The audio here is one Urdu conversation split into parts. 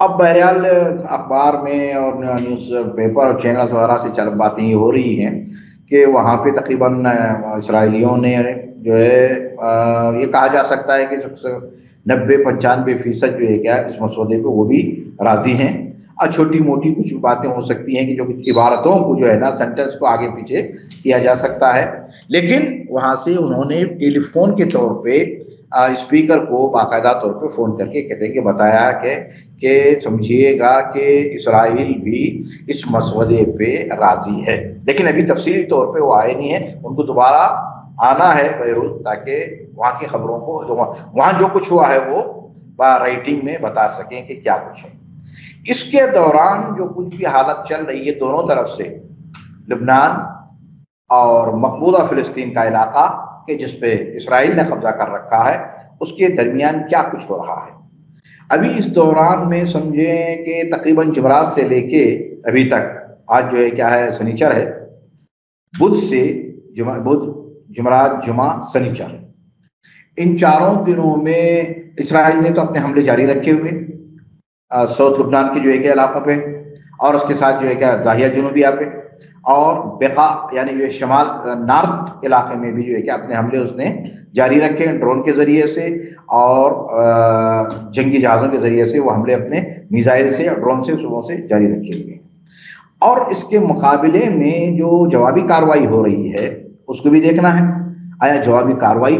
اب بہرحال اخبار میں اور نیوز پیپر اور چینلز وغیرہ سے باتیں یہ ہو رہی ہیں کہ وہاں پہ تقریباً اسرائیلیوں نے جو ہے یہ کہا جا سکتا ہے کہ 90-95% جو ہے کیا ہے اس مسودے پہ وہ بھی راضی ہیں، اور چھوٹی موٹی کچھ باتیں ہو سکتی ہیں کہ جو کچھ عبارتوں کو جو ہے نا سینٹنس کو آگے پیچھے کیا جا سکتا ہے، لیکن وہاں سے انہوں نے ٹیلی فون کے طور پہ اسپیکر کو باقاعدہ طور پہ فون کر کے کہتے ہیں کہ بتایا کہ سمجھیے گا کہ اسرائیل بھی اس مسودے پہ راضی ہے، لیکن ابھی تفصیلی طور پہ وہ آئے نہیں ہیں، ان کو دوبارہ آنا ہے بیروت تاکہ وہاں کی خبروں کو وہاں جو کچھ ہوا ہے وہ رائٹنگ میں بتا سکیں کہ کیا کچھ ہے۔ اس کے دوران جو کچھ بھی حالت چل رہی ہے دونوں طرف سے، لبنان اور مقبوضہ فلسطین کا علاقہ کہ جس پہ اسرائیل نے قبضہ کر رکھا ہے، اس کے درمیان کیا کچھ ہو رہا ہے ابھی اس دوران میں سمجھیں کہ تقریباً جمعرات سے لے کے ابھی تک، آج جو ہے کیا ہے سنیچر ہے، بدھ سے بدھ جمعرات جمعہ سنیچر، ان چاروں دنوں میں اسرائیل نے تو اپنے حملے جاری رکھے ہوئے ساؤتھ لبنان کے جو ہے کہ علاقوں پہ، اور اس کے ساتھ جو ہے کیا ضاحیہ جنوبیہ پہ، اور بقا یعنی جو شمال نارتھ علاقے میں بھی جو ہے کہ اپنے حملے اس نے جاری رکھے ڈرون کے ذریعے سے اور جنگی جہازوں کے ذریعے سے، وہ حملے اپنے میزائل سے اور ڈرون سے صوبوں سے جاری رکھے ہوئے۔ اور اس کے مقابلے میں جو جوابی کارروائی ہو رہی ہے اس کو بھی دیکھنا ہے، آیا جوابی کارروائی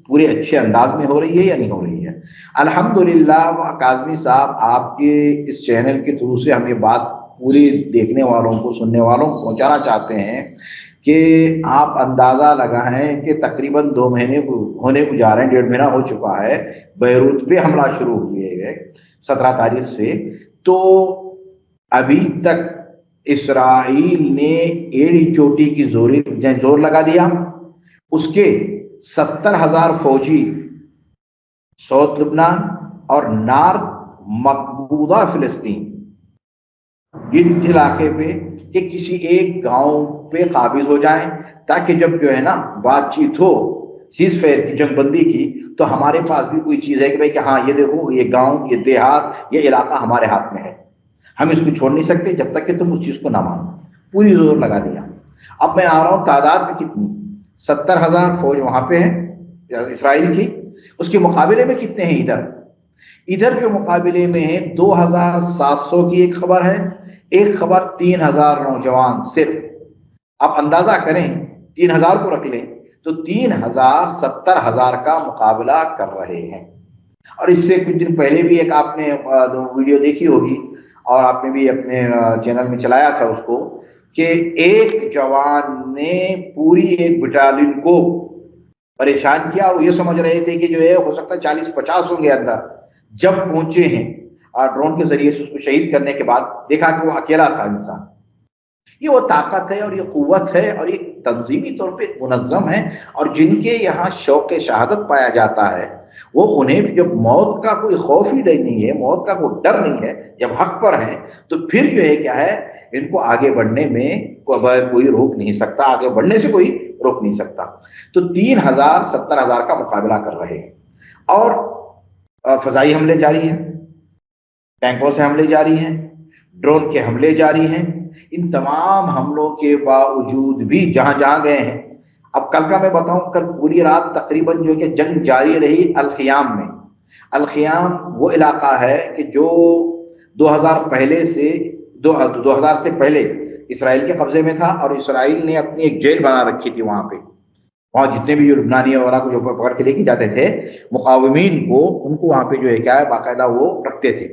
پورے اچھے انداز میں ہو رہی ہے یا نہیں ہو رہی ہے۔ الحمدللہ کاظمی صاحب، آپ کے اس چینل کے تھرو سے ہم یہ بات پوری دیکھنے والوں کو، سننے والوں کو پہنچانا چاہتے ہیں کہ آپ اندازہ لگائیں کہ تقریباً 2 مہینے ہونے کو جا رہے ہیں، 1.5 مہینہ ہو چکا ہے بیروت پہ حملہ شروع ہوئے ہوئے 17 تاریخ سے، تو ابھی تک اسرائیل نے ایڑی چوٹی کی زور لگا دیا۔ اس کے 70,000 فوجی ساؤتھ لبنان اور نارتھ مقبوضہ فلسطین ان علاقے پہ کہ کسی ایک گاؤں پہ قابض ہو جائیں، تاکہ جب جو ہے نا بات چیت ہو سیز فائر کی، جنگ بندی کی، تو ہمارے پاس بھی کوئی چیز ہے کہ بھائی کہ ہاں یہ دیکھو یہ گاؤں، یہ دیہات، یہ علاقہ ہمارے ہاتھ میں ہے، ہم اس کو چھوڑ نہیں سکتے جب تک کہ تم اس چیز کو نہ مانو۔ پوری زور لگا دیا۔ اب میں آ رہا ہوں تعداد میں کتنی، 70,000 فوج وہاں پہ ہے اسرائیل کی، اس کے مقابلے میں کتنے ہیں ادھر جو مقابلے میں ہیں 2,700 کی ایک خبر ہے، ایک خبر 3,000 نوجوان صرف۔ آپ اندازہ کریں 3,000 کو رکھ لیں تو 3,000 70,000 کا مقابلہ کر رہے ہیں۔ اور اس سے کچھ دن پہلے بھی ایک آپ نے ویڈیو دیکھی ہوگی اور آپ نے بھی اپنے چینل میں چلایا تھا اس کو، کہ ایک جوان نے پوری ایک بٹالین کو پریشان کیا، اور یہ سمجھ رہے تھے کہ جو ہے ہو سکتا ہے 40-50 ہوں گے اندر، جب پہنچے ہیں اور ڈرون کے ذریعے سے اس کو شہید کرنے کے بعد دیکھا کہ وہ اکیلا تھا انسان۔ یہ وہ طاقت ہے اور یہ قوت ہے اور یہ تنظیمی طور پہ منظم ہے، اور جن کے یہاں شوق شہادت پایا جاتا ہے وہ انہیں جب موت کا کوئی خوف ہی نہیں ہے، موت کا کوئی ڈر نہیں ہے، جب حق پر ہیں تو پھر جو ہے کیا ہے ان کو آگے بڑھنے میں کوئی روک نہیں سکتا، آگے بڑھنے سے کوئی روک نہیں سکتا۔ تو 3,000 70,000 کا مقابلہ کر رہے ہیں، اور فضائی حملے جاری ہیں، ٹینکوں سے حملے جاری ہیں، ڈرون کے حملے جاری ہیں۔ ان تمام حملوں کے باوجود بھی جہاں جہاں گئے ہیں، اب کل کا میں بتاؤں، کل پوری رات تقریباً جو کہ جنگ جاری رہی الخیام میں۔ الخیام وہ علاقہ ہے کہ جو 2000 سے پہلے اسرائیل کے قبضے میں تھا، اور اسرائیل نے اپنی ایک جیل بنا رکھی تھی وہاں پہ، وہاں جتنے بھی جو لبنانی وغیرہ کو جو پکڑ کے لے کے جاتے تھے مقاومین کو، ان کو وہاں پہ جو ہے کیا ہے باقاعدہ وہ رکھتے تھے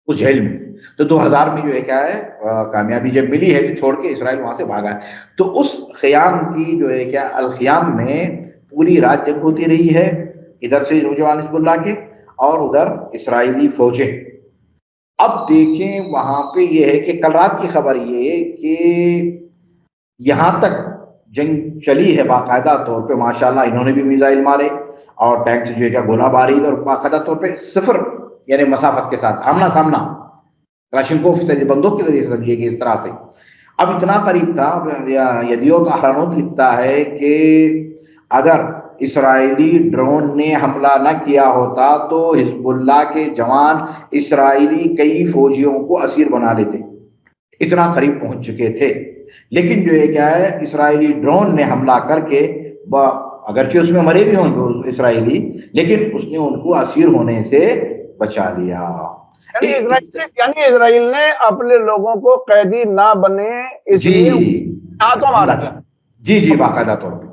اس جیل میں۔ تو 2000 میں جو ہے کیا ہے کامیابی جب ملی ہے تو چھوڑ کے اسرائیل وہاں سے بھاگا ہے۔ تو اس خیام کی جو ہے کیا الخیام میں پوری رات جنگ ہوتی رہی ہے، ادھر سے نوجوان حزب اللہ کے اور ادھر اسرائیلی فوجیں۔ اب دیکھیں وہاں پہ یہ ہے کہ کل رات کی خبر یہ کہ یہاں تک جنگ چلی ہے باقاعدہ طور پہ، ماشاءاللہ انہوں نے بھی میزائل مارے اور ٹینک سے جو ہے کیا گولہ باری، اور باقاعدہ طور پہ صفر یعنی مسافت کے ساتھ آمنا سامنا کلاشنکوف سے بندوق کے ذریعے سے سمجھیے کہ اس طرح سے۔ اب اتنا قریب تھا، یدیوت احرانوت لکھتا ہے کہ اگر اسرائیلی ڈرون نے حملہ نہ کیا ہوتا تو حزب اللہ کے جوان اسرائیلی کئی فوجیوں کو اسیر بنا لیتے، اتنا قریب پہنچ چکے تھے۔ لیکن جو ہے کیا ہے، اسرائیلی ڈرون نے حملہ کر کے، اگرچہ اس میں مرے بھی ہوں گے اسرائیلی، لیکن اس نے ان کو اسیر ہونے سے بچا لیا۔ یعنی اسرائیل نے اپنے لوگوں کو قیدی نہ بنے اس لیے مارا گیا۔ جی جی، باقاعدہ طور پہ۔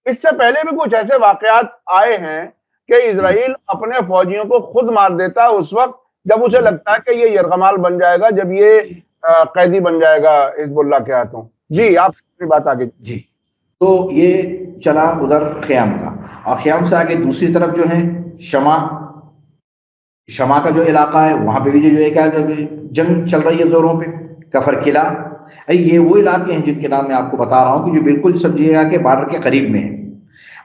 اس سے پہلے بھی کچھ ایسے واقعات آئے ہیں کہ اسرائیل اپنے فوجیوں کو خود مار دیتا ہے اس وقت جب اسے لگتا ہے کہ یہ یرغمال بن جائے گا، جب یہ قیدی بن جائے گا حزب اللہ کے ہاتھوں۔ جی، آپ کی بات آگے۔ جی، تو یہ چلا ادھر خیام کا، اور خیام سے آگے دوسری طرف جو ہے شمع کا جو علاقہ ہے، وہاں پہ بھی جو ہے کیا جنگ چل رہی ہے زوروں پہ۔ کفر قلعہ، یہ وہ علاقے ہیں جن کے نام میں آپ کو بتا رہا ہوں کہ جو بالکل سمجھیے گا کہ بارڈر کے قریب میں ہیں۔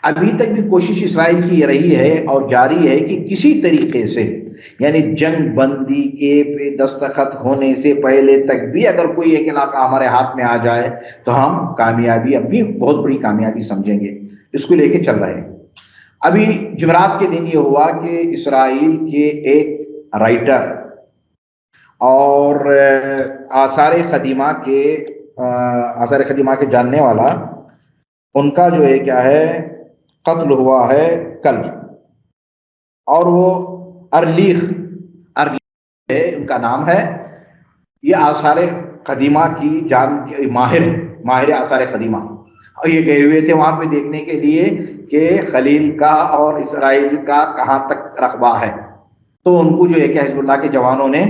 ابھی تک بھی کوشش اسرائیل کی یہ رہی ہے اور جاری ہے کہ کسی طریقے سے، یعنی جنگ بندی کے پہ دستخط ہونے سے پہلے تک بھی اگر کوئی ایک علاقہ ہمارے ہاتھ میں آ جائے تو ہم کامیابی، اپنی بہت بڑی کامیابی سمجھیں گے۔ اس کو لے کے چل رہے ہیں۔ ابھی جمعرات کے دن یہ ہوا کہ اسرائیل کے ایک رائٹر اور آثار قدیمہ کے جاننے والا، ان کا جو ہے کیا ہے قتل ہوا ہے کل، اور وہ ارلیخ ہے ان کا نام ہے۔ یہ آثار قدیمہ کی ماہر آثار قدیمہ، اور یہ گئے ہوئے تھے وہاں پہ دیکھنے کے لیے کہ خلیل کا اور اسرائیل کا کہاں تک رقبہ ہے۔ تو ان کو جو ہے کہ حزب اللہ کے جوانوں نے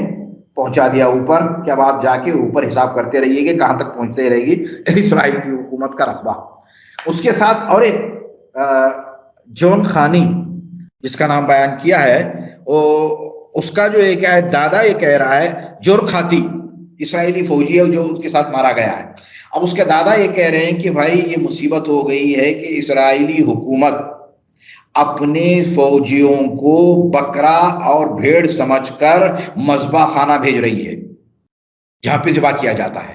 پہنچا دیا اوپر کہ اب آپ جا کے اوپر حساب کرتے رہیے کہ کہاں تک پہنچتے رہے گی اسرائیل کی حکومت کا رقبہ۔ اس کے ساتھ اور ایک جون خانی جس کا نام بیان کیا ہے، اس کا جو ہے کیا ہے دادا یہ کہہ رہا ہے، جور کھاتی اسرائیلی فوجی ہے جو اس کے ساتھ مارا گیا ہے۔ اب اس کے دادا یہ کہہ رہے ہیں کہ بھائی یہ مصیبت ہو گئی ہے کہ اسرائیلی حکومت اپنے فوجیوں کو بکرا اور بھیڑ سمجھ کر مذبح خانہ بھیج رہی ہے، جہاں پہ ذبح کیا جاتا ہے۔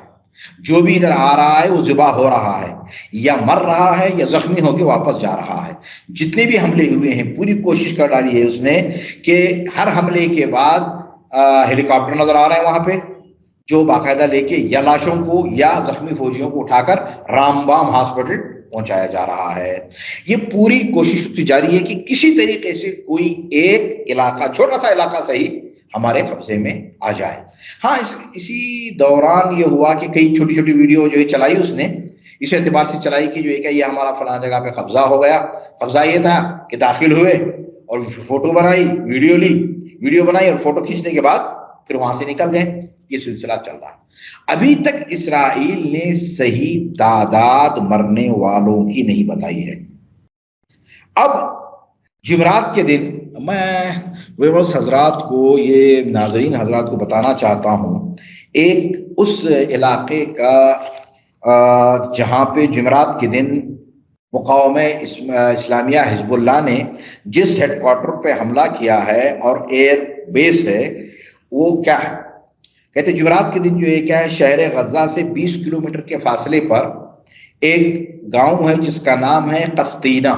جو بھی ادھر آ رہا ہے وہ ذبح ہو رہا ہے، یا مر رہا ہے یا زخمی ہو کے واپس جا رہا ہے۔ جتنے بھی حملے ہوئے ہیں پوری کوشش کر ڈالی ہے اس نے کہ ہر حملے کے بعد ہیلی کاپٹر نظر آ رہے ہیں وہاں پہ، جو باقاعدہ لے کے یا لاشوں کو یا زخمی فوجیوں کو اٹھا کر رامبام ہاسپٹل پہنچایا جا رہا ہے۔ یہ پوری کوشش جاری ہے کہ کسی طریقے سے کوئی ایک علاقہ، چھوٹا سا علاقہ صحیح، ہمارے قبضے میں آ جائے۔ ہاں، اسی دوران یہ ہوا کہ کئی چھوٹی چھوٹی ویڈیو جو ہے چلائی اس نے، اس اعتبار سے چلائی کہ جو ہے کہ یہ ہمارا فلاں جگہ پہ قبضہ ہو گیا۔ قبضہ یہ تھا کہ داخل ہوئے اور فوٹو بنائی، ویڈیو بنائی اور فوٹو کھینچنے کے بعد پھر وہاں سے نکل گئے۔ یہ سلسلہ چل رہا ہے۔ ابھی تک اسرائیل نے صحیح تعداد مرنے والوں کی نہیں بتائی ہے۔ اب جمعرات کے دن میں ویورز حضرات کو، یہ ناظرین حضرات کو بتانا چاہتا ہوں ایک اس علاقے کا جہاں پہ جمعرات کے دن مقاومہ اسلامیہ حزب اللہ نے جس ہیڈ کوارٹر پہ حملہ کیا ہے اور ایئر بیس ہے، وہ کیا ہے؟ کہتے جمعرات کے دن جو ہے کیا ہے، شہر غزہ سے 20 کلومیٹر کے فاصلے پر ایک گاؤں ہے جس کا نام ہے قسطینہ۔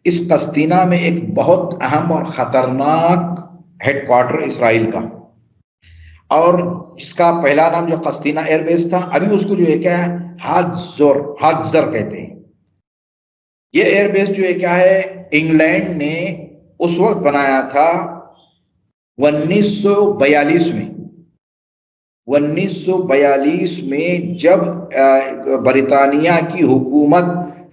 اس قسطینہ میں ایک بہت اہم اور خطرناک ہیڈ کوارٹر اسرائیل کا، اور جس کا پہلا نام جو قسطینہ ایئر بیس تھا، ابھی اس کو جو ہے کیا ہے ہاگزر کہتے ہیں۔ یہ ایئر بیس جو ہے کیا ہے، انگلینڈ نے اس وقت بنایا تھا 1942 میں۔ 1942 میں جب برطانیہ کی حکومت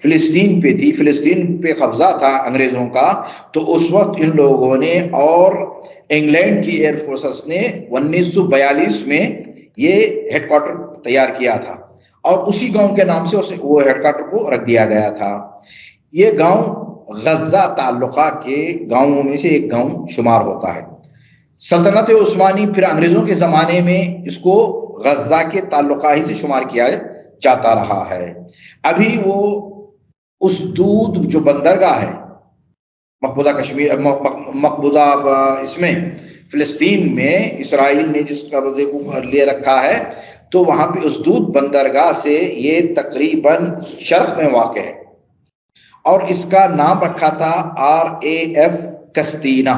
فلسطین پہ تھی، فلسطین پہ قبضہ تھا انگریزوں کا، تو اس وقت ان لوگوں نے اور انگلینڈ کی ایئر فورسز نے 1942 میں یہ ہیڈ کوارٹر تیار کیا تھا، اور اسی گاؤں کے نام سے وہ ہیڈ کوارٹر کو رکھ دیا گیا تھا۔ یہ گاؤں غزہ تعلقہ کے گاؤں میں سے ایک گاؤں شمار ہوتا ہے۔ سلطنت عثمانی پھر انگریزوں کے زمانے میں اس کو غزہ کے تعلقہ ہی سے شمار کیا جاتا رہا ہے۔ ابھی وہ اس دودھ جو بندرگاہ ہے مقبوضہ اس میں فلسطین میں اسرائیل نے جس قبضے کو لے رکھا ہے، تو وہاں پہ اس دودھ بندرگاہ سے یہ تقریباً شرق میں واقع ہے، اور اس کا نام رکھا تھا RAF کستینا،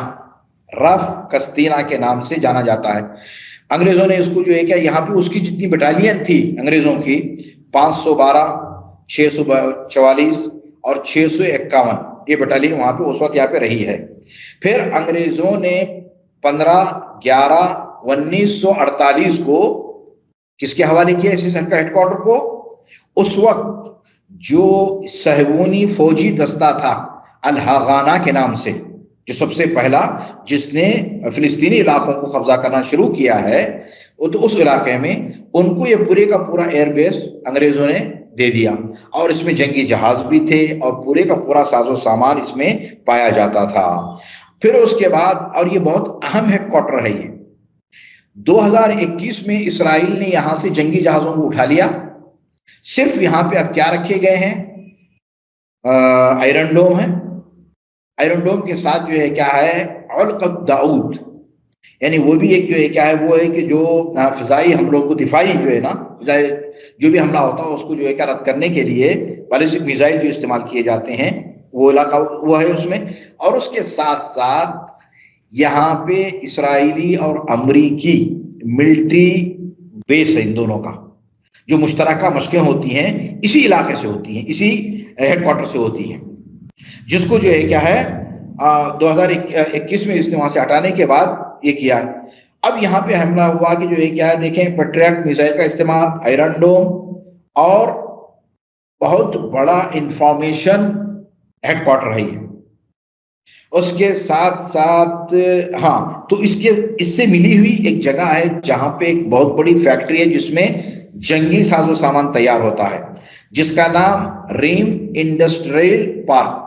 رف کستینا کے نام سے جانا جاتا ہے۔ انگریزوں نے اس کو جو ہے کہ یہاں پہ اس کی جتنی بٹالین تھی انگریزوں کی 512، 644 اور 651، یہ بٹالین وہاں پہ اس وقت یہاں پہ رہی ہے۔ پھر انگریزوں نے 15/11/1948 کو کس کے حوالے کیا اس کا ہیڈ کوارٹر کو؟ اس وقت جو صہیونی فوجی دستہ تھا الہغانہ کے نام سے، جو سب سے پہلا جس نے فلسطینی علاقوں کو قبضہ کرنا شروع کیا ہے، تو اس علاقے میں ان کو یہ پورے کا پورا ایئر بیس انگریزوں نے دے دیا، اور اس میں جنگی جہاز بھی تھے اور پورے کا پورا ساز و سامان اس میں پایا جاتا تھا۔ پھر اس کے بعد، اور یہ بہت اہم ہیڈ کوارٹر ہے، یہ 2021 میں اسرائیل نے یہاں سے جنگی جہازوں کو اٹھا لیا۔ صرف یہاں پہ اب کیا رکھے گئے ہیں؟ آئرن ڈوم ہے۔ آئرن ڈوم کے ساتھ جو ہے کیا ہے؟ علقہ داؤد، یعنی وہ بھی ایک جو ہے کیا ہے، وہ ہے کہ جو فضائی حملوں کو، دفاعی جو ہے نا، جو بھی حملہ ہوتا ہے اس کو جو ہے کیا رد کرنے کے لیے بالسٹک میزائل جو استعمال کیے جاتے ہیں، وہ علاقہ وہ ہے اس میں۔ اور اس کے ساتھ ساتھ یہاں پہ اسرائیلی اور امریکی ملٹری بیس ہے، ان دونوں کا جو مشترکہ مشقیں ہوتی ہیں اسی علاقے سے ہوتی ہیں، اسی ہیڈ کوارٹر سے ہوتی ہیں، جس کو جو ہے کیا ہے 2021 میں اس نے وہاں سے ہٹانے کے بعد یہ کیا ہے۔ اب یہاں پہ حملہ ہوا کہ جو ہے کیا ہے، دیکھیں پیٹریاٹ میزائل کا استعمال، آئرن ڈوم، اور بہت بڑا انفارمیشن ہیڈ کوارٹر ہے یہ۔ اس کے ساتھ ساتھ ہاں، تو اس سے ملی ہوئی ایک جگہ ہے جہاں پہ ایک بہت بڑی فیکٹری ہے جس میں جنگی ساز و سامان تیار ہوتا ہے، جس کا نام Reem industrial park.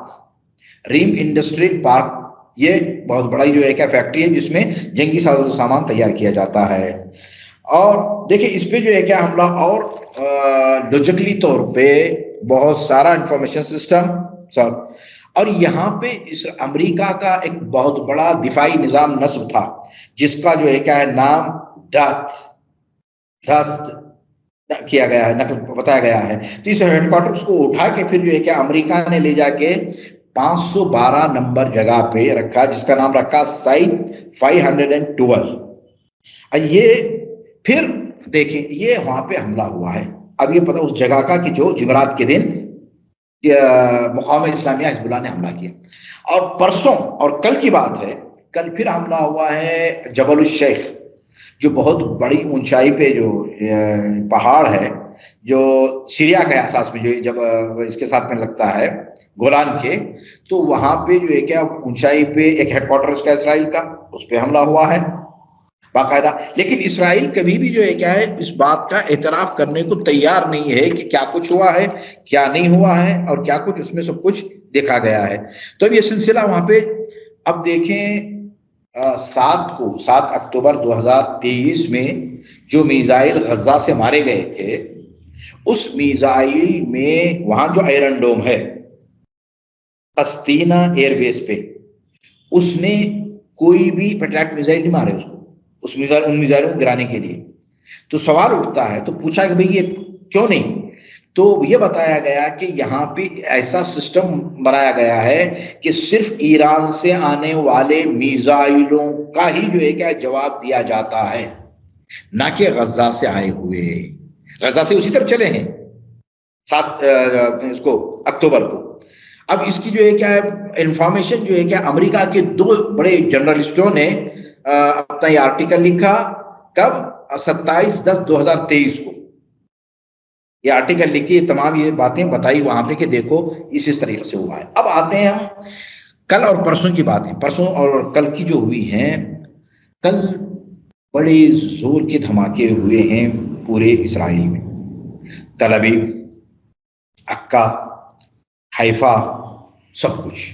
Reem industrial park یہ بہت بڑا جو ہے کیا فیکٹری ہے جس میں جنگی ساز و سامان تیار کیا جاتا ہے۔ اور دیکھیں اس پہ جو ہے کیا حملہ، اور لاجیکلی طور پہ بہت سارا انفارمیشن سسٹم سب، اور یہاں پہ اس امریکہ کا ایک بہت بڑا دفاعی نظام نصب تھا جس کا جو ہے کیا ہے نام دست کیا گیا ہے، نقل بتایا گیا ہے۔ تو اس ہیڈ کوارٹرز کو اٹھا کے پھر جو ہے کیا امریکہ نے لے جا کے 512 نمبر جگہ پہ رکھا، جس کا نام رکھا سائٹ 512۔ یہ پھر دیکھیں یہ وہاں پہ حملہ ہوا ہے۔ اب یہ پتہ اس جگہ کا کہ جو جمعرات کے دن مقاومت اسلامیہ حزب اللہ نے حملہ کیا، اور پرسوں اور کل کی بات ہے، کل پھر حملہ ہوا ہے جبل الشیخ، جو بہت بڑی اونچائی پہ جو پہاڑ ہے، جو سیریا کے اساس میں جو جب اس کے ساتھ میں لگتا ہے گولان کے، تو وہاں پہ جو ہے کیا اونچائی پہ ایک ہیڈ کوارٹر اس کا اسرائیل کا، اس پہ حملہ ہوا ہے باقاعدہ۔ لیکن اسرائیل کبھی بھی جو ہے کیا ہے اس بات کا اعتراف کرنے کو تیار نہیں ہے کہ کیا کچھ ہوا ہے، کیا نہیں ہوا ہے، اور کیا کچھ اس میں سب کچھ دیکھا گیا ہے۔ تو اب یہ سلسلہ وہاں پہ، اب دیکھیں 7 اکتوبر 2023 میں جو میزائل غزہ سے مارے گئے تھے، اس میزائل میں وہاں جو آئرن ڈوم ہے قسطینہ ایئر بیس پہ، اس نے کوئی بھی پیٹریاٹ میزائل نہیں مارے اس کو، ان میزائلوں کو گرانے کے لیے۔ تو سوال اٹھتا ہے، تو پوچھا کہ بھئی یہ کیوں نہیں؟ تو یہ بتایا گیا کہ یہاں پہ ایسا سسٹم بنایا گیا ہے کہ صرف ایران سے آنے والے میزائلوں کا ہی جو ہے کیا جواب دیا جاتا ہے، نہ کہ غزہ سے آئے ہوئے۔ غزہ سے اسی طرف چلے ہیں 7 اکتوبر کو۔ اب اس کی جو ہے کیا انفارمیشن جو ہے کیا امریکہ کے 2 بڑے جرنلسٹوں نے اپنا یہ آرٹیکل لکھا، کب؟ 27/10/2023 کو یہ آرٹیکل لکھ کے تمام یہ باتیں بتائی وہاں پہ کہ دیکھو اس طریقے سے ہوا ہے۔ اب آتے ہیں ہم کل اور پرسوں کی باتیں، پرسوں اور کل کی جو ہوئی ہیں۔ کل بڑے زور کے دھماکے ہوئے ہیں پورے اسرائیل میں، تل ابیب، عکا، حیفا، سب کچھ۔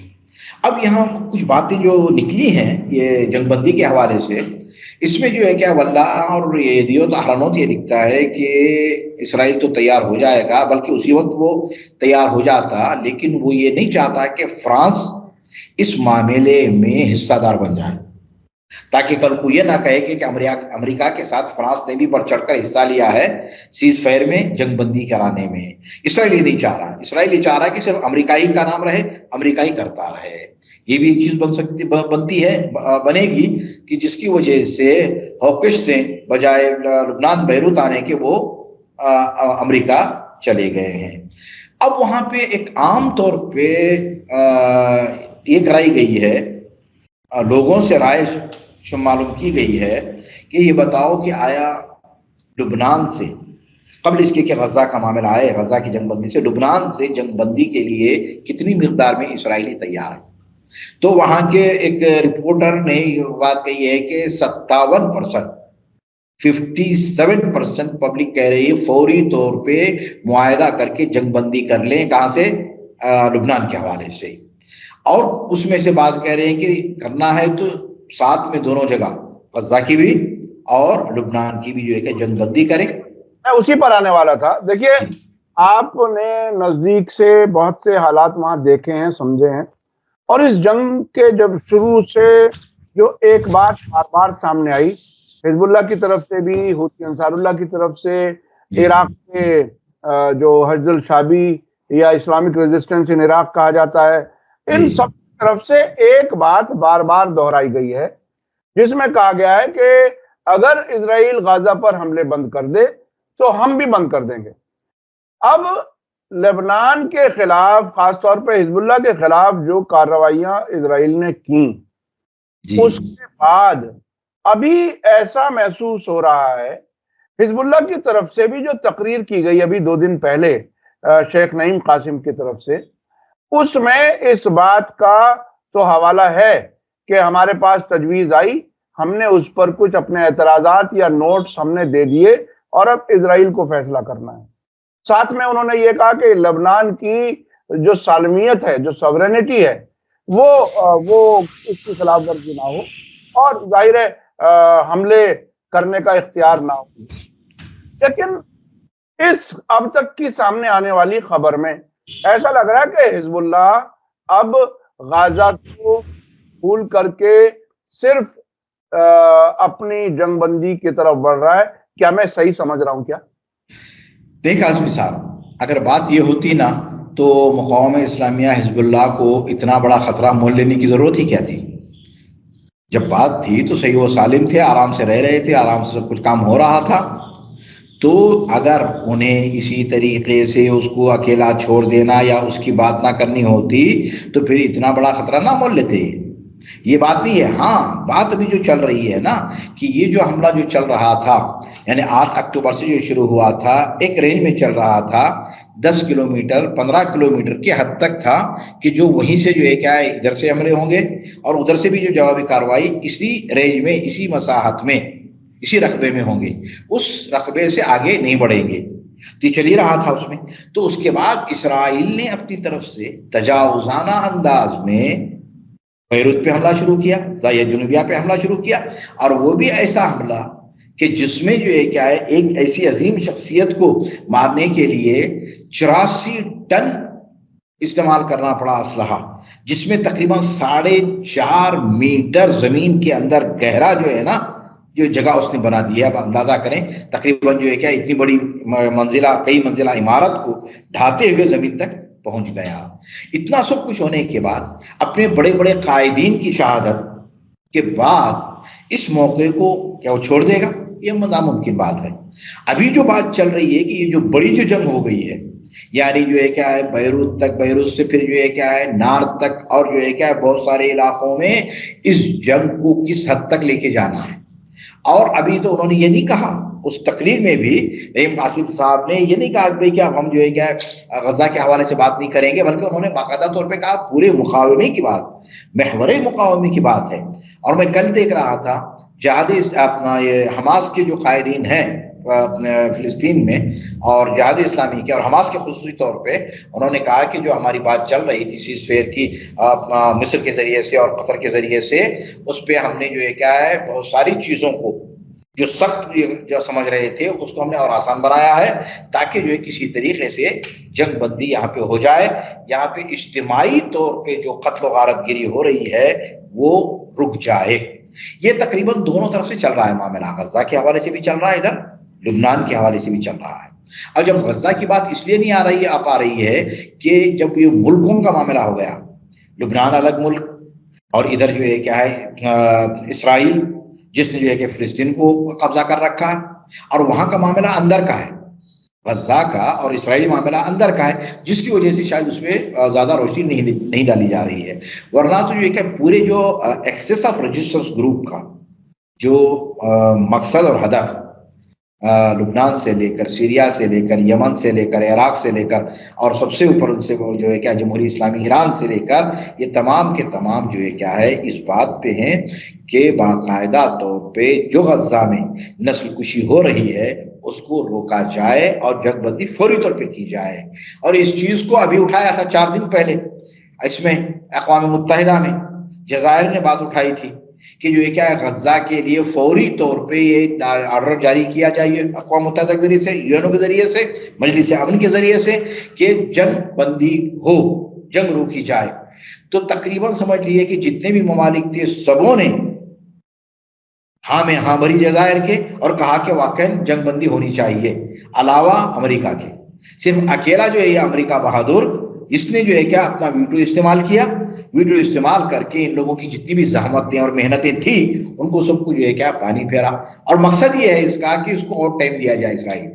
اب یہاں کچھ باتیں جو نکلی ہیں یہ جنگ بندی کے حوالے سے، اس میں جو ہے کیا واللہ اور یدیوت احرنوت یہ لکھتا ہے کہ اسرائیل تو تیار ہو جائے گا، بلکہ اسی وقت وہ تیار ہو جاتا، لیکن وہ یہ نہیں چاہتا کہ فرانس اس معاملے میں حصہ دار بن جائے۔ تاکہ کل کو یہ نہ کہے کہ امریکہ کے ساتھ فرانس نے بھی بڑھ چڑھ کر حصہ لیا ہے سیز فائر میں، جنگ بندی کرانے میں۔ اسرائیل نہیں چاہ رہا، اسرائیل یہ چاہ رہا ہے کہ صرف امریکہ ہی کا نام رہے، امریکہ ہی کرتا رہے۔ یہ بھی ایک چیز بنتی ہے، بنے گی کہ جس کی وجہ سے ہوکش نے بجائے لبنان بیروت آنے کے وہ امریکہ چلے گئے ہیں۔ اب وہاں پہ ایک عام طور پہ یہ کرائی گئی ہے، لوگوں سے رائے معلوم کی گئی ہے کہ یہ بتاؤ کہ آیا لبنان سے قبل اس کے کہ غزہ کا معاملہ آئے، غزہ کی جنگ بندی سے، لبنان سے جنگ بندی کے لیے کتنی مقدار میں اسرائیلی تیار ہے؟ تو وہاں کے ایک رپورٹر نے یہ بات کہی ہے کہ 57% پبلک کہہ رہی ہے فوری طور پہ معاہدہ کر کے جنگ بندی کر لیں۔ کہاں سے؟ لبنان کے حوالے سے۔ اور اس میں سے بعض کہہ رہے ہیں کہ کرنا ہے تو ساتھ میں دونوں جگہ غزہ کی بھی اور لبنان کی بھی جو ہے کہ جنگ بندی کریں۔ میں اسی پر آنے والا تھا۔ دیکھیے، آپ نے نزدیک سے بہت سے حالات وہاں دیکھے ہیں، سمجھے ہیں، اور اس جنگ کے جب شروع سے جو ایک بات بار بار سامنے آئی، حزب اللہ کی طرف سے بھی، حوثی انصار اللہ کی طرف سے، عراق کے جو حشد الشعبی یا اسلامک ریزسٹنس ان عراق کہا جاتا ہے، ان سب کی طرف سے ایک بات بار بار دہرائی گئی ہے، جس میں کہا گیا ہے کہ اگر اسرائیل غزہ پر حملے بند کر دے تو ہم بھی بند کر دیں گے۔ اب لبنان کے خلاف، خاص طور پہ حزب اللہ کے خلاف جو کارروائیاں اسرائیل نے کی، اس کے بعد ابھی ایسا محسوس ہو رہا ہے، حزب اللہ کی طرف سے بھی جو تقریر کی گئی ابھی 2 دن پہلے شیخ نعیم قاسم کی طرف سے، اس میں اس بات کا تو حوالہ ہے کہ ہمارے پاس تجویز آئی، ہم نے اس پر کچھ اپنے اعتراضات یا نوٹس ہم نے دے دیے اور اب اسرائیل کو فیصلہ کرنا ہے۔ ساتھ میں انہوں نے یہ کہا کہ لبنان کی جو سالمیت ہے، جو سوورنٹی ہے، وہ اس کی خلاف ورزی نہ ہو اور ظاہر ہے حملے کرنے کا اختیار نہ ہو۔ لیکن اس اب تک کی سامنے آنے والی خبر میں ایسا لگ رہا ہے کہ حزب اللہ اب غزہ کو بھول کر کے صرف اپنی جنگ بندی کی طرف بڑھ رہا ہے۔ کیا میں صحیح سمجھ رہا ہوں کیا؟ دیکھ اعظمی صاحب، اگر بات یہ ہوتی نا تو مقاومہ اسلامیہ حزب اللہ کو اتنا بڑا خطرہ مول لینے کی ضرورت ہی کیا تھی؟ جب بات تھی تو صحیح و سالم تھے، آرام سے رہ رہے تھے، آرام سے سب کچھ کام ہو رہا تھا۔ تو اگر انہیں اسی طریقے سے اس کو اکیلا چھوڑ دینا یا اس کی بات نہ کرنی ہوتی تو پھر اتنا بڑا خطرہ نہ مول لیتے۔ یہ بات نہیں ہے۔ ہاں، بات ابھی جو چل رہی ہے نا کہ یہ جو حملہ جو چل رہا تھا، یعنی 8 اکتوبر سے جو شروع ہوا تھا، ایک رینج میں چل رہا تھا، 10 کلومیٹر 15 کلومیٹر کے حد تک تھا کہ جو وہیں سے جو ہے کیا ہے ادھر سے حملے ہوں گے اور ادھر سے بھی جو جوابی کارروائی اسی رینج میں، اسی مساحت میں، اسی رقبے میں ہوں گے، اس رقبے سے آگے نہیں بڑھیں گے۔ تو یہ چل ہی رہا تھا اس میں۔ تو اس کے بعد اسرائیل نے اپنی طرف سے تجاوزانہ انداز میں بیروت پہ حملہ شروع کیا، ضیعہ جنوبیہ پہ حملہ شروع کیا، اور وہ بھی ایسا حملہ کہ جس میں جو ہے کیا ہے ایک ایسی عظیم شخصیت کو مارنے کے لیے 84 ٹن استعمال کرنا پڑا اسلحہ، جس میں تقریباً 4.5 میٹر زمین کے اندر گہرا جو ہے نا جو جگہ اس نے بنا دی ہے۔ اب اندازہ کریں، تقریباً جو ہے کیا اتنی بڑی منزلہ، کئی منزلہ عمارت کو ڈھاتے ہوئے زمین تک پہنچ گیا۔ اتنا سب کچھ ہونے کے بعد، اپنے بڑے بڑے قائدین کی شہادت کے بعد، اس موقع کو کیا وہ چھوڑ دے گا؟ یہ ناممکن بات ہے۔ ابھی جو بات چل رہی ہے کہ یہ جو بڑی جو جنگ ہو گئی ہے، یعنی جو ہے کیا ہے بیروت تک، بیروت سے پھر جو ہے کیا ہے نارد تک، اور جو ہے کیا ہے بہت سارے علاقوں میں اس جنگ کو کس حد تک لے کے جانا ہے۔ اور ابھی تو انہوں نے یہ نہیں کہا، اس تقریر میں بھی نعیم قاسم صاحب نے یہ نہیں کہا کہ کیا ہم جو ہے کیا غزہ کے حوالے سے بات نہیں کریں گے، بلکہ انہوں نے باقاعدہ طور پہ کہا پورے مقاومے کی بات، محور مقاومے کی بات ہے۔ اور میں کل دیکھ رہا تھا جہاد اپنا یہ حماس کے جو قائدین ہیں فلسطین میں، اور جہاد اسلامی کے اور حماس کے خصوصی طور پہ، انہوں نے کہا کہ جو ہماری بات چل رہی تھی سیز فیئر کی مصر کے ذریعے سے اور قطر کے ذریعے سے، اس پہ ہم نے جو ہے کیا ہے بہت ساری چیزوں کو جو سخت جو سمجھ رہے تھے اس کو ہم نے اور آسان بنایا ہے، تاکہ جو ہے کسی طریقے سے جنگ بندی یہاں پہ ہو جائے، یہاں پہ اجتماعی طور پہ جو قتل و غارت گیری ہو رہی ہے وہ رک جائے۔ یہ تقریباً دونوں طرف سے چل رہا ہے معاملہ، غزہ کے حوالے سے بھی چل رہا ہے، ادھر لبنان کے حوالے سے بھی چل رہا ہے۔ اور جب غزہ کی بات اس لیے نہیں آ پا رہی ہے کہ جب یہ ملکوں کا معاملہ ہو گیا، لبنان الگ ملک اور ادھر جو ہے کیا ہے اسرائیل، جس نے جو ہے کہ فلسطین کو قبضہ کر رکھا ہے، اور وہاں کا معاملہ اندر کا ہے، غزہ کا اور اسرائیلی معاملہ اندر کا ہے، جس کی وجہ سے شاید اس پہ زیادہ روشنی نہیں ڈالی جا رہی ہے۔ ورنہ تو جو ہے کہ پورے جو ایکسس آف ریزسٹنس گروپ کا جو مقصد اور ہدف لبنان سے لے کر، سیریا سے لے کر، یمن سے لے کر، عراق سے لے کر، اور سب سے اوپر ان سے وہ جو ہے کیا جمہوری اسلامی ایران سے لے کر، یہ تمام کے تمام جو ہے کیا ہے اس بات پہ ہیں کہ باقاعدہ طور پہ جو غزہ میں نسل کشی ہو رہی ہے اس کو روکا جائے اور جنگ بندی فوری طور پہ کی جائے۔ اور اس چیز کو ابھی اٹھایا تھا 4 دن پہلے، اس میں اقوام متحدہ میں جزائر نے بات اٹھائی تھی کہ جو یہ کیا ہے غزہ کے لیے فوری طور پہ یہ آرڈر جاری کیا جائے اقوام متحدہ کے ذریعے سے، یونو کے ذریعے سے، مجلس امن کے ذریعے سے، کہ جنگ بندی ہو، جنگ روکی جائے۔ تو تقریباً سمجھ لیے کہ جتنے بھی ممالک تھے سبوں نے ہاں میں ہاں بھری جزائر کے، اور کہا کہ واقعاً جنگ بندی ہونی چاہیے، علاوہ امریکہ کے۔ صرف اکیلا جو ہے یہ امریکہ بہادر، اس نے جو ہے کیا اپنا ویٹو استعمال کیا، ویڈیو استعمال کر کے ان لوگوں کی جتنی بھی زحمتیں اور محنتیں تھیں ان کو سب کو جو ہے کیا پانی پھیرا۔ اور مقصد یہ ہے اس کا کہ اس کو اور ٹائم دیا جائے اسرائیل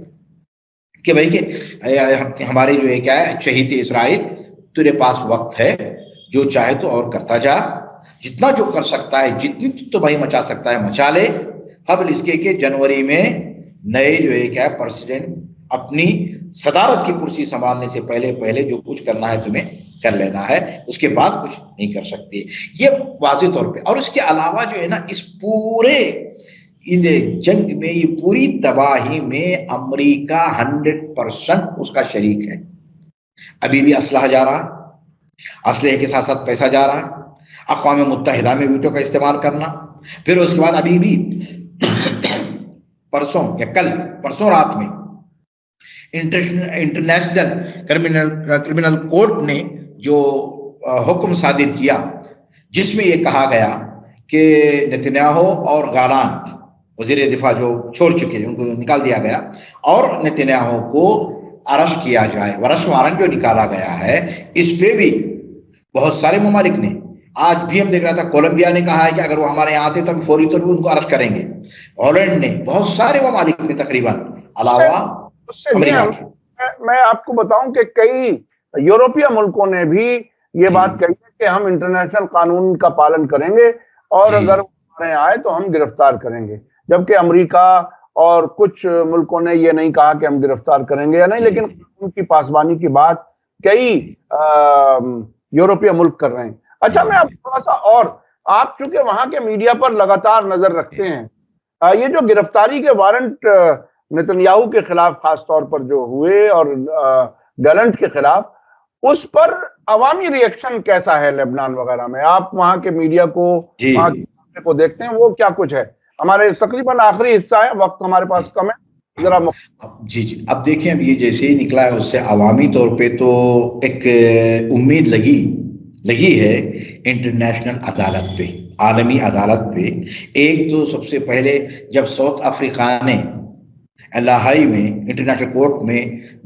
کہ بھائی کہ ہمارے جو ہے کیا ہے چہیتے اسرائیل، تیرے پاس وقت ہے، جو چاہے تو اور کرتا جا، جتنا جو کر سکتا ہے، جتنی تو بھائی مچا سکتا ہے مچا لے، قبل اس کے کہ جنوری میں نئے جو ہے کیا پریزیڈنٹ اپنی صدارت کی کرسی سنبھالنے سے پہلے جو کچھ کرنا ہے تمہیں کر لینا ہے، اس کے بعد کچھ نہیں کر سکتے، یہ واضح طور پہ۔ اور اس کے علاوہ جو ہے نا اس پورے جنگ میں، یہ پوری تباہی میں امریکہ 100% اس کا شریک ہے۔ ابھی بھی اسلحہ جا رہا، اسلحے کے ساتھ ساتھ پیسہ جا رہا، اقوام متحدہ میں ویٹو کا استعمال کرنا، پھر اس کے بعد ابھی بھی پرسوں رات میں انٹرنیشنل کرمنل کورٹ نے جو حکم صادر کیا، جس میں یہ کہا گیا کہ نتنیاہو اور گالانٹ وزیر دفاع جو چھوڑ چکے ان کو نکال دیا گیا، اور نتنیاہو کو ارسٹ کیا جائے۔ ورسٹ وارنٹ جو نکالا گیا ہے اس پہ بھی بہت سارے ممالک نے، آج بھی ہم دیکھ رہا تھا کولمبیا نے کہا ہے کہ اگر وہ ہمارے یہاں آتے تو ہم فوری طور پر ان کو ارسٹ کریں گے، ہالینڈ نے، بہت سارے ممالک نے تقریباً، علاوہ امریکہ کے۔ میں آپ کو بتاؤں کہ کئی یورپی ملکوں نے بھی یہ بات کہی ہے کہ ہم انٹرنیشنل قانون کا پالن کریں گے، اور اگر ہمارے یہاں آئے تو ہم گرفتار کریں گے، جبکہ امریکہ اور کچھ ملکوں نے یہ نہیں کہا کہ ہم گرفتار کریں گے یا نہیں، لیکن قانون کی پاسبانی کی بات کئی یورپی ملک کر رہے ہیں۔ اچھا، میں آپ تھوڑا سا، اور آپ چونکہ وہاں کے میڈیا پر لگاتار نظر رکھتے ہیں، یہ جو گرفتاری کے وارنٹ نتنیاہو کے خلاف خاص طور پر جو ہوئے اور گالنٹ کے خلاف، اس پر عوامی ری ایکشن کیسا ہے لبنان وغیرہ میں؟ آپ وہاں کے میڈیا کو، وہاں کے کو دیکھتے ہیں، وہ کیا کچھ ہے؟ ہمارے تقریباً آخری حصہ ہے، وقت ہمارے پاس کم ہے، ذرا جی اب دیکھیں، اب یہ جیسے ہی نکلا ہے اس سے عوامی طور پہ تو ایک امید لگی ہے انٹرنیشنل عدالت پہ، عالمی عدالت پہ۔ ایک تو سب سے پہلے جب ساؤتھ افریقہ نے لاہائی میں انٹرنیشنل کورٹ میں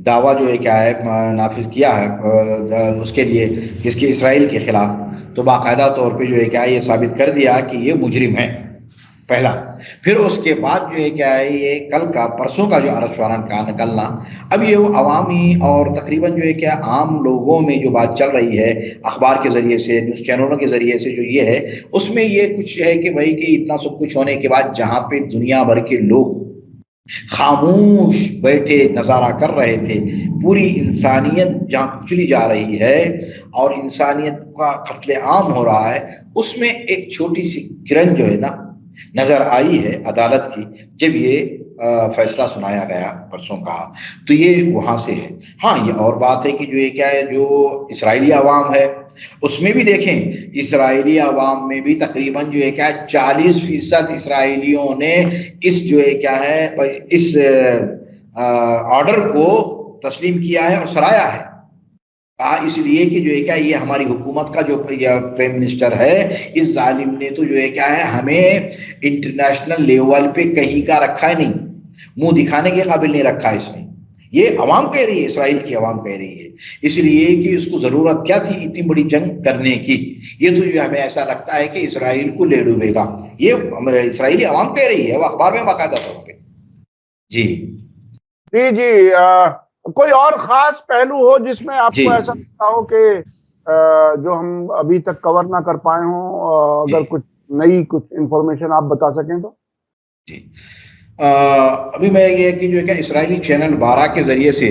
دعویٰ جو ہے کیا ہے نافذ کیا ہے اس کے لیے، جس کے اسرائیل کے خلاف، تو باقاعدہ طور پہ جو ہے کیا یہ ثابت کر دیا کہ یہ مجرم ہے، پہلا۔ پھر اس کے بعد جو ہے کیا ہے یہ کل کا پرسوں کا جو ارسٹ وارنٹ کا نکلنا، اب یہ عوامی اور تقریباً جو ہے کیا عام لوگوں میں جو بات چل رہی ہے، اخبار کے ذریعے سے، نیوز چینلوں کے ذریعے سے جو یہ ہے، اس میں یہ کچھ ہے کہ بھائی کہ اتنا سب کچھ ہونے کے بعد جہاں پہ دنیا بھر کے لوگ خاموش بیٹھے نظارہ کر رہے تھے، پوری انسانیت جہاں کچلی جا رہی ہے اور انسانیت کا قتل عام ہو رہا ہے، اس میں ایک چھوٹی سی کرن جو ہے نا نظر آئی ہے عدالت کی، جب یہ فیصلہ سنایا گیا پرسوں کا، تو یہ وہاں سے ہے۔ ہاں، یہ اور بات ہے کہ جو یہ کیا ہے، جو اسرائیلی عوام ہے اس میں بھی دیکھیں، اسرائیلی عوام میں بھی تقریباً جو ہے کیا 40% اسرائیلیوں نے اس جو ہے کیا ہے اس آرڈر کو تسلیم کیا ہے اور سرایا ہے۔ اس لیے کہ جو ہے کیا یہ ہماری حکومت کا جو پرائم منسٹر ہے اس ظالم نے تو جو ہے کیا ہے ہمیں انٹرنیشنل لیول پہ کہیں کا رکھا ہے نہیں، منہ دکھانے کے قابل نہیں رکھا اس نے. یہ عوام کہہ رہی ہے، اسرائیل کی عوام کہہ رہی ہے، اس لیے کہ اس کو ضرورت کیا تھی اتنی بڑی جنگ کرنے کی. یہ تو جو ہمیں ایسا لگتا ہے کہ اسرائیل کو لے ڈوبے گا، یہ اسرائیلی عوام کہہ رہی ہے، وہ اخبار میں باقاعدہ طور پہ. جی جی جی کوئی اور خاص پہلو ہو جس میں آپ جی کو ایسا لگتا ہو کہ جو ہم ابھی تک کور نہ کر پائے ہوں، اگر کچھ نئی کچھ انفارمیشن آپ بتا سکیں تو؟ جی ابھی میں یہ کہ جو ہے کہ اسرائیلی چینل 12 کے ذریعے سے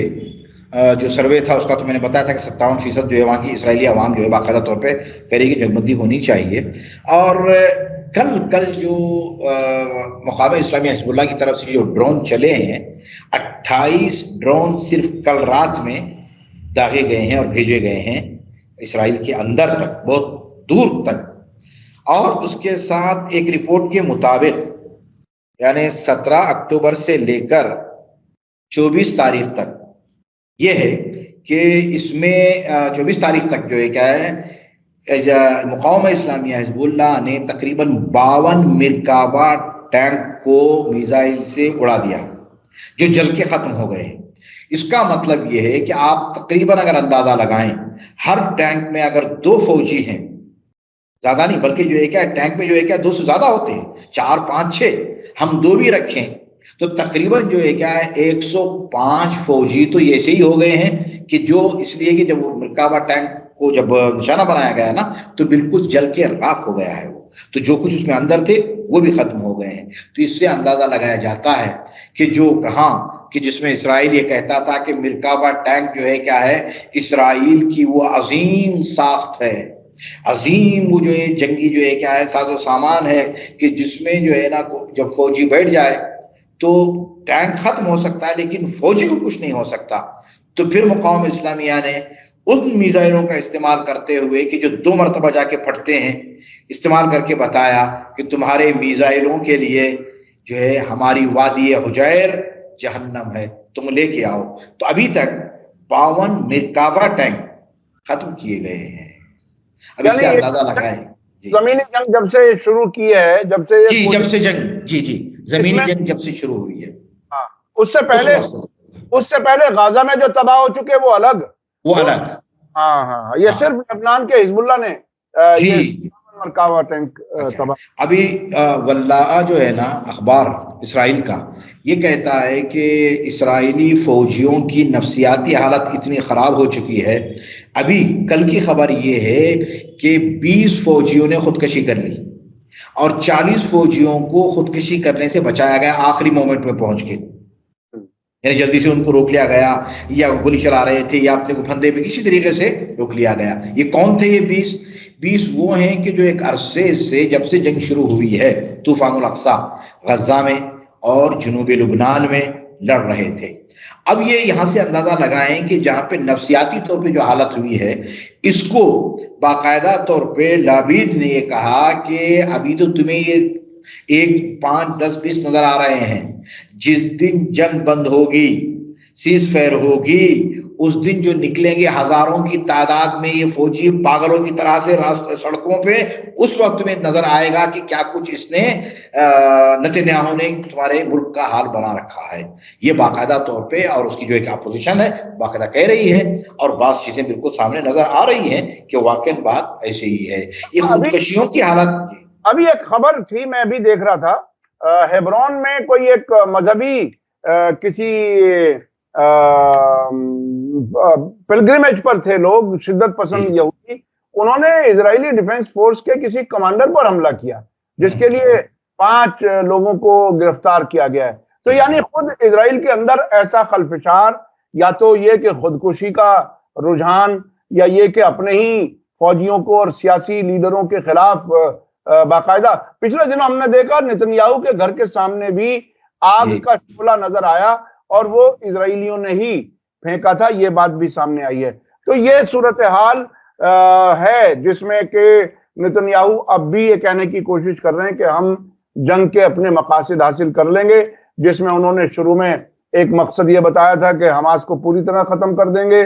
جو سروے تھا اس کا تو میں نے بتایا تھا کہ 57% جو ہے وہاں کی اسرائیلی عوام جو ہے باقاعدہ طور پہ کہہ رہی ہے کہ جنگ بندی ہونی چاہیے. اور کل جو مقاومہ اسلامی حزب اللہ کی طرف سے جو ڈرون چلے ہیں، 28 ڈرون صرف کل رات میں داغے گئے ہیں اور بھیجے گئے ہیں اسرائیل کے اندر تک، بہت دور تک. اور اس کے ساتھ ایک رپورٹ کے مطابق یعنی 17 اکتوبر سے لے کر 24 تاریخ تک یہ ہے کہ اس میں 24 تاریخ تک جو ہے کیا ہے مقاومہ اسلامیہ حزب اللہ نے تقریباً 52 مرکابہ ٹینک کو میزائل سے اڑا دیا جو جل کے ختم ہو گئے. اس کا مطلب یہ ہے کہ آپ تقریباً اگر اندازہ لگائیں ہر ٹینک میں اگر 2 فوجی ہیں، زیادہ نہیں بلکہ جو ہے کیا ٹینک میں جو ہے کیا 2 سے زیادہ ہوتے ہیں، 4 5 6، ہم 2 بھی رکھیں تو تقریباً جو ہے کیا ہے 105 فوجی تو ایسے ہی ہو گئے ہیں کہ جو اس لیے کہ جب وہ مرکابہ ٹینک کو جب نشانہ بنایا گیا نا تو بالکل جل کے راکھ ہو گیا ہے وہ، تو جو کچھ اس میں اندر تھے وہ بھی ختم ہو گئے ہیں. تو اس سے اندازہ لگایا جاتا ہے کہ جو کہاں کہ جس میں اسرائیل یہ کہتا تھا کہ مرکابہ ٹینک جو ہے کیا ہے اسرائیل کی وہ عظیم ساخت ہے، عظیم وہ جو ہے جنگی جو ہے کیا ہے ساز و سامان ہے کہ جس میں جو ہے نا جب فوجی بیٹھ جائے تو ٹینک ختم ہو سکتا ہے لیکن فوجی کو کچھ نہیں ہو سکتا. تو پھر مقاومہ اسلامیہ نے ان میزائلوں کا استعمال کرتے ہوئے کہ جو 2 مرتبہ جا کے پھٹتے ہیں استعمال کر کے بتایا کہ تمہارے میزائلوں کے لیے جو ہے ہماری وادی حجیر جہنم ہے، تم لے کے آؤ. تو ابھی تک 52 مرکابہ ٹینک ختم کیے گئے ہیں. اب اس سے اندازہ لگائیں زمینی جنگ جب سے شروع کی ہے، جب سے جب سے جنگ زمینی جنگ جب سے شروع ہوئی ہے، اس سے پہلے غازہ میں جو تباہ ہو چکے وہ الگ. ہاں یہ صرف لبنان کے حزب اللہ نے مرکابہ ٹینک تباہ. ابھی واللہ جو ہے نا اخبار اسرائیل کا یہ کہتا ہے کہ اسرائیلی فوجیوں کی نفسیاتی حالت اتنی خراب ہو چکی ہے. ابھی کل کی خبر یہ ہے کہ 20 فوجیوں نے خودکشی کر لی اور 40 فوجیوں کو خودکشی کرنے سے بچایا گیا آخری مومنٹ میں پہنچ کے، یعنی جلدی سے ان کو روک لیا گیا یا گولی چلا رہے تھے یا اپنے کو پھندے پہ کسی طریقے سے روک لیا گیا. یہ کون تھے یہ 20 وہ ہیں کہ جو ایک عرصے سے جب سے جنگ شروع ہوئی ہے طوفان الاقصی غزہ میں اور جنوبی لبنان میں لڑ رہے تھے. اب یہ یہاں سے اندازہ لگائیں کہ جہاں پہ نفسیاتی طور پہ جو حالت ہوئی ہے اس کو باقاعدہ طور پہ لابید نے یہ کہا کہ ابھی تو تمہیں یہ 1 5 10 20 نظر آ رہے ہیں، جس دن جنگ بند ہوگی سیز فائر ہوگی اس دن جو نکلیں گے ہزاروں کی تعداد میں یہ فوجی پاگلوں کی طرح سے سڑکوں پہ، اس وقت میں نظر آئے گا کہ کیا کچھ اس نے نتنیاہو نے تمہارے ملک کا حال بنا رکھا ہے. یہ باقاعدہ طور پہ اور اس کی جو ایک اپوزیشن ہے باقاعدہ کہہ رہی ہے اور بعض چیزیں بالکل سامنے نظر آ رہی ہیں کہ واقعی بات ایسے ہی ہے. یہ خودکشیوں کی حالت. ابھی ایک خبر تھی میں بھی دیکھ رہا تھا، ہیبرون میں کوئی ایک مذہبی کسی پلگریمیج پر تھے لوگ، شدت پسند یہودی، انہوں نے اسرائیلی ڈیفنس فورس کے کسی کمانڈر پر حملہ کیا جس کے لیے 5 لوگوں کو گرفتار کیا گیا ہے. تو یعنی خود اسرائیل کے اندر ایسا خلفشار، یا تو یہ کہ خودکشی کا رجحان، یا یہ کہ اپنے ہی فوجیوں کو اور سیاسی لیڈروں کے خلاف باقاعدہ. پچھلے دنوں ہم نے دیکھا نتنیاہو کے گھر کے سامنے بھی آگ کا شعلہ نظر آیا اور وہ اسرائیلیوں نے ہی پھینکا تھا، یہ بات بھی سامنے آئی ہے. تو یہ صورتحال ہے جس میں کہ نتنیاہو اب بھی یہ کہنے کی کوشش کر رہے ہیں کہ ہم جنگ کے اپنے مقاصد حاصل کر لیں گے، جس میں انہوں نے شروع میں ایک مقصد یہ بتایا تھا کہ حماس کو پوری طرح ختم کر دیں گے،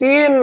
3